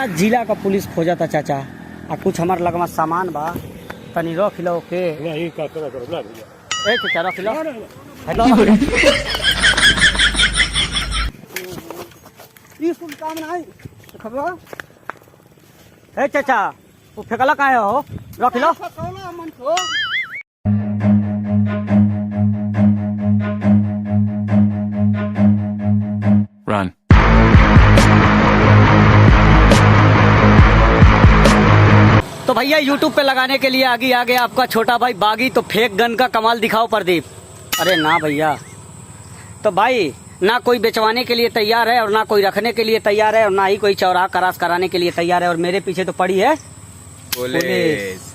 पूरा जिला का पुलिस खोजा था चाचा। आ कुछ हमार लगवा सामान बा तनी रख लो के चाचा रख लो। काम नहीं खबर है चाचा वो फेंकला काहे हो रख लो। Run. तो भैया यूट्यूब पे लगाने के लिए आगे आ गया आपका छोटा भाई बागी। तो फेक गन का कमाल दिखाओ प्रदीप। अरे ना भैया, तो भाई ना कोई बेचवाने के लिए तैयार है और ना कोई रखने के लिए तैयार है और ना ही कोई चौराहा क्रॉस कराने के लिए तैयार है। और मेरे पीछे तो पड़ी है पुलिस।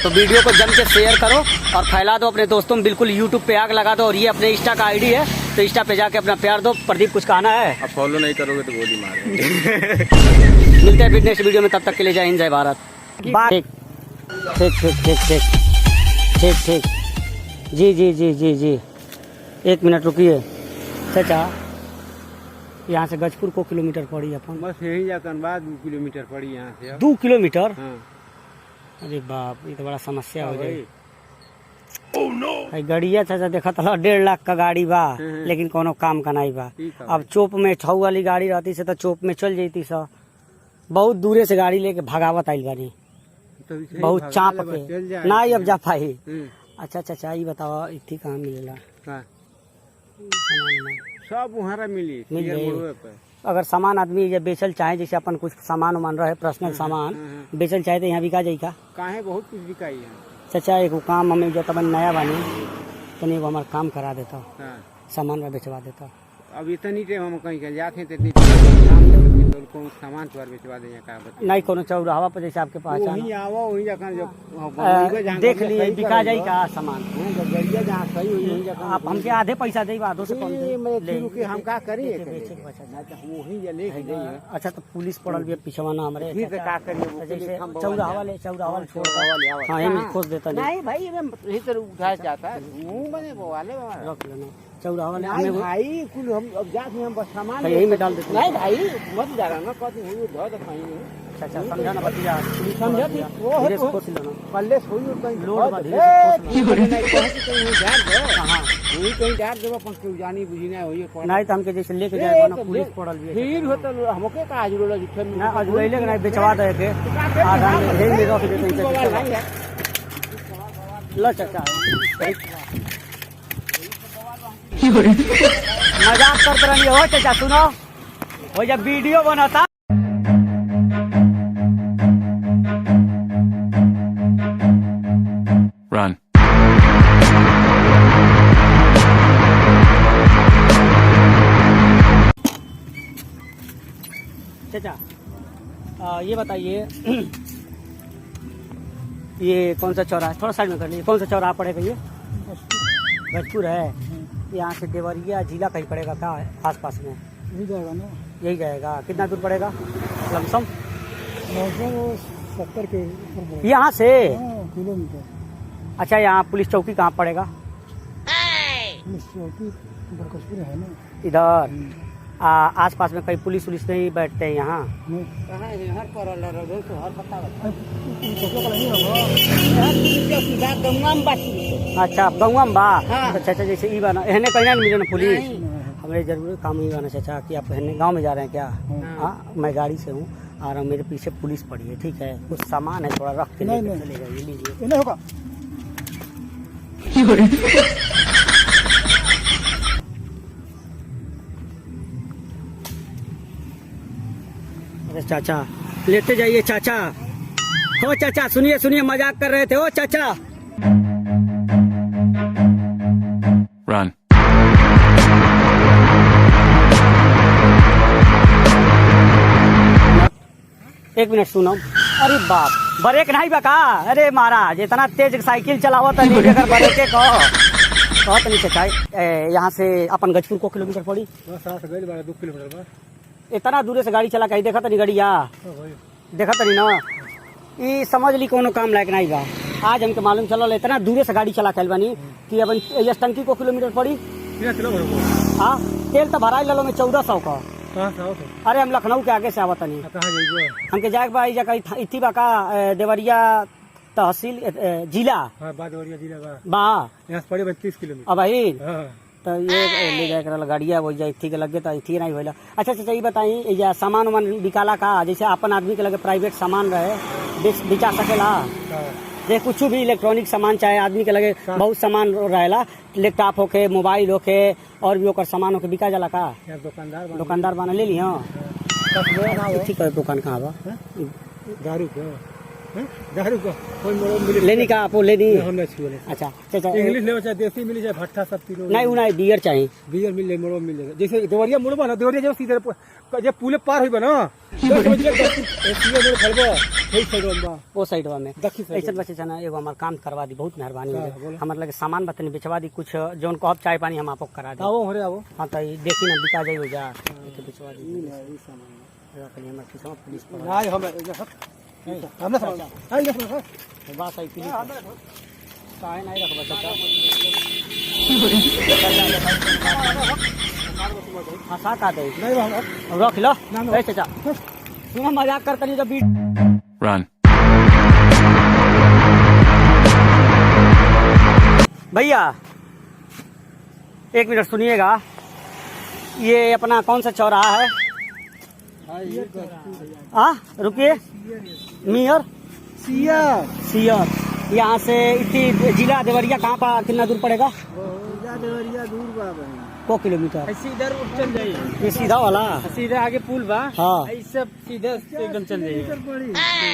तो वीडियो को जम के शेयर करो और फैला दो अपने दोस्तों में। बिल्कुल यूट्यूब पे आग लगा दो। और ये अपने इंस्टा का आईडी है तो इंस्टा पे जाके अपना प्यार दो। प्रदीप कुछ कहना है? अब फॉलो नहीं करोगे तो गोली मारेंगे। मिलते हैं फिर नेक्स्ट वीडियो में, तब तक के लिए जय हिंद जय भारत। ठीक ठीक ठीक ठीक ठीक ठीक ठीक जी जी जी जी जी 1 मिनट रुकिए चाचा। यहाँ से गजपुर को किलोमीटर पड़ी अपन? बस यही जाकर बाद 2 किलोमीटर पड़ी यहाँ से। 2 किलोमीटर? हाँ। अरे बाप, ये तो बड़ा समस्या हो गई। गड़िया चाचा देखा था 1.5 लाख का गाड़ी बा, लेकिन कोनो काम का नहीं बा। अब चोप में छऊ वाली गाड़ी रहती से तो चोप में चल जाती सा। बहुत दूरे से गाड़ी लेके भगावत आइल बानी, बहुत चाप के ना अब जा पाई। अच्छा चाचा ये बताओ इतनी कहाँ मिलेला? सब वहाँ मिली मिल जाए। अगर सामान आदमी जब बेचल चाहे, जैसे अपन कुछ सामान उमान रहे पर्सनल सामान बेचल चाहे तो यहाँ बिका जाए का? काहे बहुत कुछ बिकाई है चाचा। एक काम हमें जो तब नया बानी तो नहीं वो हमारा काम करा देता, सामान में बेचवा देता। अब इतनी टाइम हम कहीं जाते हैं तो कौन सामान तो बेचवा दें का नहीं कोनो चौराहा पर जैसे आपके पास वहीं आओ वहीं जाकर देख लिए बिका जाए का सामान। जहाँ सही हुई वहीं जाकर आप हमके आधे पैसा दे आधो से कम हम क्या करिए। अच्छा तो पुलिस पड़ल भी पिछवा ना हमारे जैसे चौराहा वाले छोड़ हाँ यही खोज देता नहीं भाई इधर उठाया जाता है रख लेना चौराहा वाले हमें भाई कुल हम अब जाते हैं बस सामान यही में डाल देते नहीं भाई मत जा रहा ना कभी हुई धो तो कहीं नहीं। अच्छा समझा ना भतीजा समझा वो है खोज लेना पल्ले सोई और कहीं लोड बा धीरे कहीं डाल देबो अपन के जानी बुझी ना होई नहीं तो हमके जैसे लेके जाए ना पुलिस पड़ल भी फिर होता हमके का आजुल ना अजुले के नहीं बेचवा दे के आधा में में रख देते हैं। लो चाचा मजाक करते रहिए हो चाचा। सुनो वो जब वीडियो बनाता Run. चाचा ये बताइए ये कौन सा चौराहा है? थोड़ा साइड में कर लीजिए। कौन सा चौराहा पड़ेगा ये? गजपुर है। यहाँ से देवरिया जिला कहीं पड़ेगा क्या है आस पास में? यही जाएगा ना। यही जाएगा। कितना दूर पड़ेगा लमसम? 70 के यहाँ से किलोमीटर। अच्छा यहाँ पुलिस चौकी कहाँ पड़ेगा? पुलिस चौकी बरकसपुर है ना इधर आस पास में कहीं पुलिस उलिस नहीं बैठते हैं यहाँ? अच्छा गंगा में बा। तो चाचा जैसे ई बना एहने कहीं ना मिले ना पुलिस? हमारे जरूर काम ही बना चाचा कि आप गाँव में जा रहे हैं क्या? हाँ मैं गाड़ी से हूँ आ रहा हूँ, मेरे पीछे पुलिस पड़ी है। ठीक है कुछ सामान है थोड़ा रख के चलेगा, ये लीजिए। नहीं होगा अरे चाचा लेते जाइए चाचा। हो चाचा सुनिए सुनिए मजाक कर रहे थे। ओ चाचा Run. एक मिनट सुनो। अरे बाप ब्रेक नहीं बका? अरे महाराज इतना तेज साइकिल चलावत नहीं अगर ब्रेक कहत नहीं चाचा। यहाँ से अपन गजपुर को किलोमीटर पड़ी? 2 किलोमीटर बस। इतना दूर से गाड़ी चला के देखा तनी गाड़िया देखा तनी ना ये समझ ली कोनो काम लायक नहीं बा। आज हमके मालूम चलल इतना दूर से गाड़ी चला के बानी कि अब टंकी को किलोमीटर पड़ी। हाँ तेल तो भराई लो में 1400 का कहाँ से आओ तो? अरे हम लखनऊ के आगे से आवत नहीं। कहाँ जाइए? हमके जाए बा इजा कहीं इथी बा का देवरिया तहसील जिला हाँ, बादवरिया जिला बा। बा यहाँ से पड़े 32 किलोमीटर। अब आई हाँ। तो ये ले जाए कर गाड़िया वो जा इथी के लगे तो इथी नहीं होला। अच्छा अच्छा ये बताई इजा सामान वामान बिकाला का जैसे अपन आदमी के लगे प्राइवेट सामान रहे बेचा सकेला। जे कुछ भी इलेक्ट्रॉनिक सामान चाहे आदमी के लगे बहुत सामान रहेला लैपटॉप होके मोबाइल होके और भी ओकर सामान होके बिका जाला का। यहाँ दुकानदार बना ले ली हाँ ठीक है। दुकान कहाँ बा दारू को दारू को कोई मोड़ मिले लेनी का आपको लेनी। हमने छुए। अच्छा अच्छा इंग्लिश ले चाहे देसी मिले चाहे भट्टा सब तीनों नहीं वो नहीं बियर चाहिए। बियर मिल जाए मोड़ मिल जाएगा। जैसे देवरिया मोड़ बना देवरिया जो सीधे जब पुले पार हुई बना वो साइड में दक्षिण साइड ऐसा बच्चे चना एगो हमार काम करवा दी बहुत मेहरबानी होगी। हमारे लगे सामान बतनी बेचवा दी कुछ जोन कहब चाय पानी हम आपको करा दी। आओ हो रे आओ। हाँ तो देखी ना बिका जाइए जा बेचवा दी पुलिस पर नहीं हम हमने समझ आई बात आई पुलिस काहे नहीं रख बच्चा हंसा का दे नहीं हम रख लो ए चाचा सुनो मजाक करता नहीं तो बीट Run. भैया एक मिनट सुनिएगा ये अपना कौन सा चौराहा है। रुकिए मियर सियर यहाँ से इतनी जिला देवरिया कहाँ पर कितना दूर पड़ेगा? देवरिया दूर बा को किलोमीटर इधर चल जाइए। ये सीधा वाला सीधे आगे पुल बा। हाँ सब सीधे एकदम चल जाइए।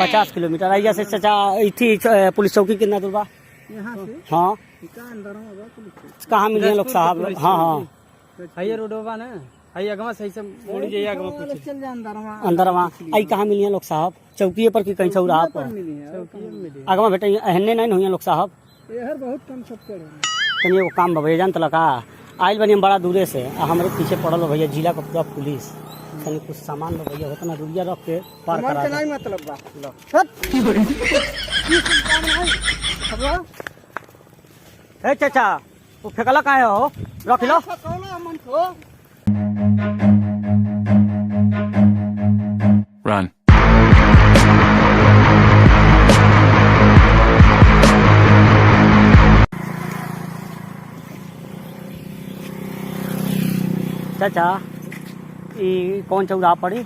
50 किलोमीटर आइया से चाचा इथी पुलिस चौकी कितना दूर बा? यहाँ से हाँ कहाँ मिलिए लोग साहब? हाँ हाँ हाइया रोडवा ना हाइया गवा सही से मोड़ी जाइए आगे कुछ चल जा अंदर वहाँ आई कहाँ मिलिए लोग साहब? चौकी पर की कहीं चौराहा पर आगे में बेटा एहने नहीं हुई लोग साहब। यार बहुत कम सब कर तनी एगो काम बा भैया जान तला का आइल बनी हम बड़ा दूरे से हमारे पीछे पड़ल भैया जिला का पूरा पुलिस तनी कुछ सामान लो भैया उतना दूरिया रख के पार करा दे। नहीं मतलब बा ए चाचा वो फेंकला काहे हो? रख लो Run. चाचा ई कौन चौराहा पड़ी?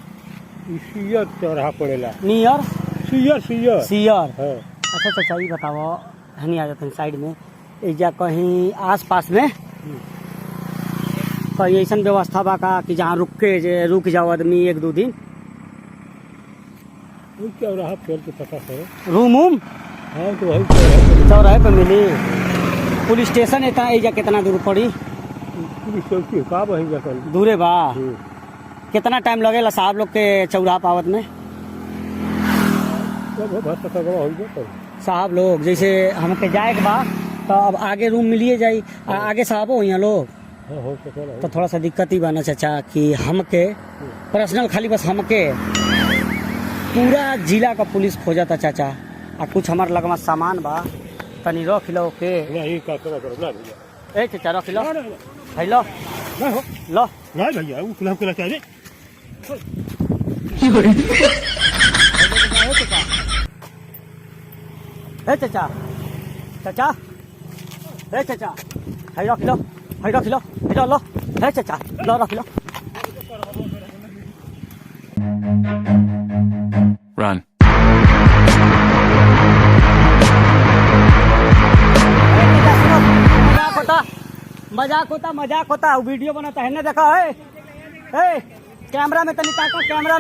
सियर चौराहा पड़ेला। नियर सियर सियर सियर। हाँ। अच्छा चाचा ये बताओ हनी आ जाते हैं साइड में एजा कहीं आस पास में कहीं ऐसा व्यवस्था बा का कि जहाँ रुक जाओ आदमी एक दो दिन? वही चौराहा पेड़ के पता करो। रूम वूम हाँ तो वही चौराहे पे मिली। पुलिस स्टेशन इतना एजा कितना दूर पड़ी? पुलिस चौकी का वहीं जाकर दूरे बा। कितना टाइम लगेला साहब लोग के चौराहा पावत में? साहब लोग जैसे हमके जाए के बा तो अब आगे रूम मिलिए जाई आगे साहब हो यहाँ लोग तो थोड़ा सा दिक्कत ही बना चाचा कि हमके पर्सनल खाली बस हमके पूरा जिला का पुलिस खोजा था चाचा आ कुछ हमार लगवा सामान बा तनी रख लो के ए चाचा रख लो है लो लो नहीं भैया वो खुला खुला चाहिए। ए चाचा चाचा ए चाचा है रख लो है लो है चाचा लो रख लो। Run. मजाक होता वीडियो बनाता है ना देखा है कैमरा में तनी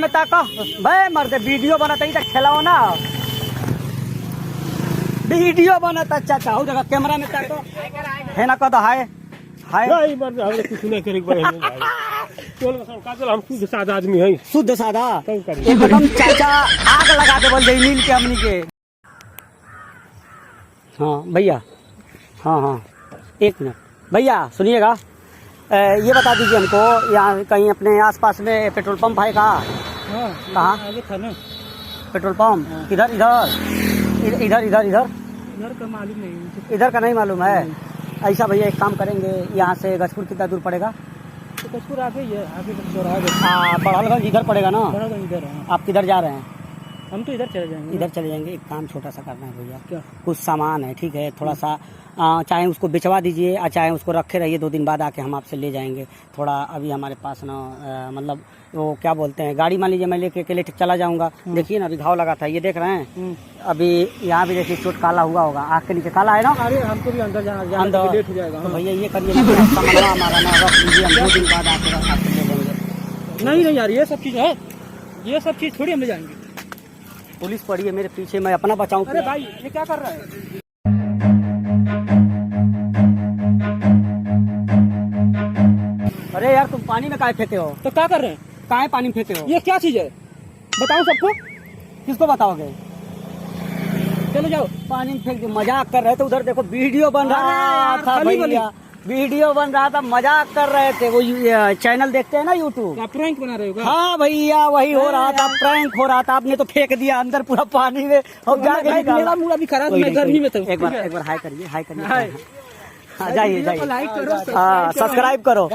ताका भाई मर्द वीडियो बनाता ही खेलाओ ना वीडियो बनाता चाचा हो जगह कैमरा में ताको है ना कद हाय नहीं मर्द हमने कुछ नहीं करेंगे भाई हम शुद्ध सादा आदमी हैं। शुद्ध सादा एकदम चाचा आग लगा दे बोल नील के हमनी के। हाँ भैया हाँ एक मिनट भैया सुनिएगा ये बता दीजिए हमको यहाँ कहीं अपने आसपास में पेट्रोल पंप है कहाँ? कहाँ आगे था ना पेट्रोल पंप? इधर इधर इधर इधर इधर इधर का मालूम नहीं। इधर का नहीं मालूम है। ऐसा भैया एक काम करेंगे यहाँ से गजपुर कितना दूर पड़ेगा? तो कचपुर आगे ही है, आगे कचपुर आगे। बड़हलगंज इधर पड़ेगा ना? बड़ा इधर है। आप किधर जा रहे हैं? हम तो इधर चले जाएंगे। इधर चले जाएंगे। एक काम छोटा सा करना है भैया, क्या? कुछ सामान है, ठीक है, थोड़ा सा चाहे उसको बिचवा दीजिए और चाहे उसको रखे रहिए, 2 दिन बाद आके हम आपसे ले जाएंगे। थोड़ा अभी हमारे पास ना मतलब वो क्या बोलते हैं, गाड़ी मान लीजिए मैं लेके अकेले चला जाऊंगा। देखिए ना अभी घाव लगा था, ये देख रहे हैं, अभी यहाँ भी देखिए चोट काला हुआ होगा, आँख के नीचे काला है ना। अरे हमको भी अंदर जाना अंदर लेट हो जाएगा। तो भैया ये करिए ना, सामान हमारा ना रख लीजिए, हम 2 दिन बाद आके आपसे ले जाएंगे। नहीं यार, ये सब चीज है, ये सब चीज थोड़ी हम ले जाएंगे। पुलिस पड़ी है मेरे पीछे, मैं अपना बचाऊं। अरे भाई ये क्या कर रहा है? अरे यार तुम पानी में काहे फेंके हो? तो क्या कर रहे हैं? काहे पानी में फेंके हो? ये क्या चीज है बताओ सबको। किसको बताओगे? चलो जाओ। पानी में फेंक दो, मजाक कर रहे थे। उधर देखो वीडियो बन अरे रहा यार, था खाली भैया, वीडियो बन रहा था, मजाक कर रहे थे। वो चैनल देखते हैं ना यूट्यूब। आप प्रैंक बना रहे हो क्या? हाँ भैया वही हो रहा था, प्रैंक हो रहा था। आपने तो फेंक दिया अंदर पूरा पानी में और जाके भाई, निकाला। मेरा मूड अभी खराब है, मैं गर्मी में था। एक बार हाई करिए, हाई करिए। हाय। हाँ जाइए जाइए, लाइक करो, हाँ सब्सक्राइब करो।